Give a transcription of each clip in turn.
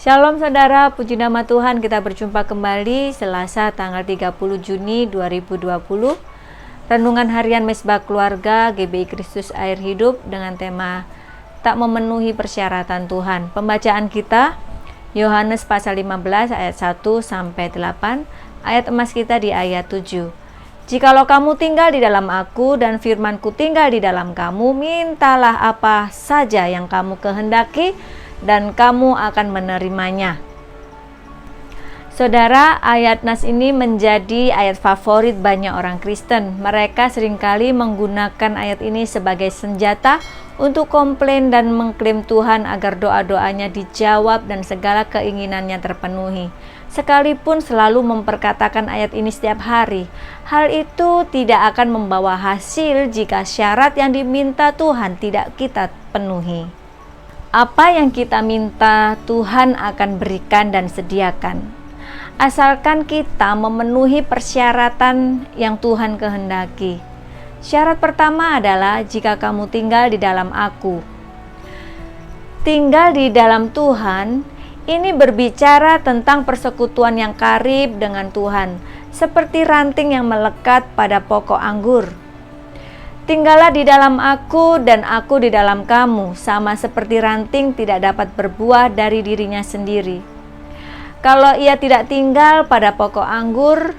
Shalom saudara, puji nama Tuhan, kita berjumpa kembali Selasa tanggal 30 Juni 2020. Renungan harian Mesbah Keluarga GBI Kristus Air Hidup dengan tema Tak Memenuhi Persyaratan Tuhan. Pembacaan kita Yohanes pasal 15 ayat 1 sampai 8, ayat emas kita di ayat 7. Jikalau kamu tinggal di dalam aku dan firmanku tinggal di dalam kamu, mintalah apa saja yang kamu kehendaki dan kamu akan menerimanya. Saudara, ayat nas ini menjadi ayat favorit banyak orang Kristen. Mereka seringkali menggunakan ayat ini sebagai senjata untuk komplain dan mengklaim Tuhan agar doa-doanya dijawab dan segala keinginannya terpenuhi. Sekalipun selalu memperkatakan ayat ini setiap hari, hal itu tidak akan membawa hasil jika syarat yang diminta Tuhan tidak kita penuhi. Apa yang kita minta Tuhan akan berikan dan sediakan, asalkan kita memenuhi persyaratan yang Tuhan kehendaki. Syarat pertama adalah jika kamu tinggal di dalam aku. Tinggal di dalam Tuhan, ini berbicara tentang persekutuan yang karib dengan Tuhan, seperti ranting yang melekat pada pokok anggur. Tinggallah di dalam aku dan aku di dalam kamu, sama seperti ranting tidak dapat berbuah dari dirinya sendiri. Kalau ia tidak tinggal pada pokok anggur,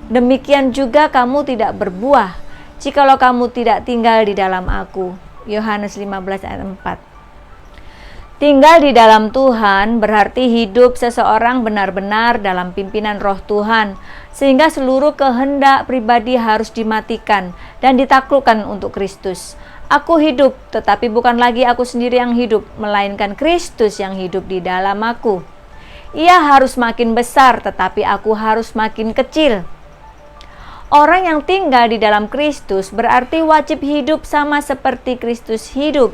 demikian juga kamu tidak berbuah, jikalau kamu tidak tinggal di dalam aku. Yohanes 15 ayat 4. Tinggal di dalam Tuhan berarti hidup seseorang benar-benar dalam pimpinan Roh Tuhan, sehingga seluruh kehendak pribadi harus dimatikan dan ditaklukkan untuk Kristus. Aku hidup, tetapi bukan lagi aku sendiri yang hidup, melainkan Kristus yang hidup di dalam aku. Ia harus makin besar, tetapi aku harus makin kecil. Orang yang tinggal di dalam Kristus berarti wajib hidup sama seperti Kristus hidup.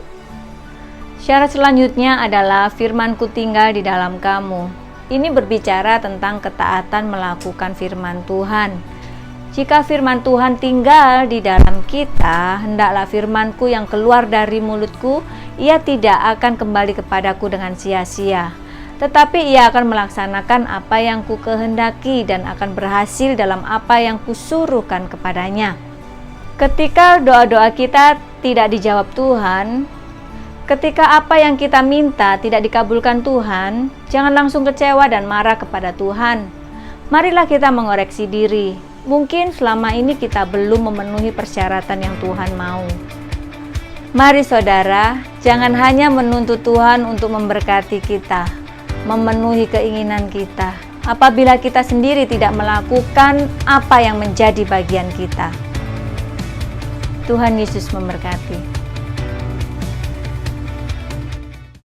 Syarat selanjutnya adalah firmanku tinggal di dalam kamu. Ini berbicara tentang ketaatan melakukan firman Tuhan. Jika firman Tuhan tinggal di dalam kita, hendaklah firmanku yang keluar dari mulutku, ia tidak akan kembali kepadaku dengan sia-sia. Tetapi ia akan melaksanakan apa yang ku kehendaki dan akan berhasil dalam apa yang kusuruhkan kepadanya. Ketika doa-doa kita tidak dijawab Tuhan, ketika apa yang kita minta tidak dikabulkan Tuhan, jangan langsung kecewa dan marah kepada Tuhan. Marilah kita mengoreksi diri. Mungkin selama ini kita belum memenuhi persyaratan yang Tuhan mau. Mari saudara, jangan hanya menuntut Tuhan untuk memberkati kita, memenuhi keinginan kita, apabila kita sendiri tidak melakukan apa yang menjadi bagian kita. Tuhan Yesus memberkati.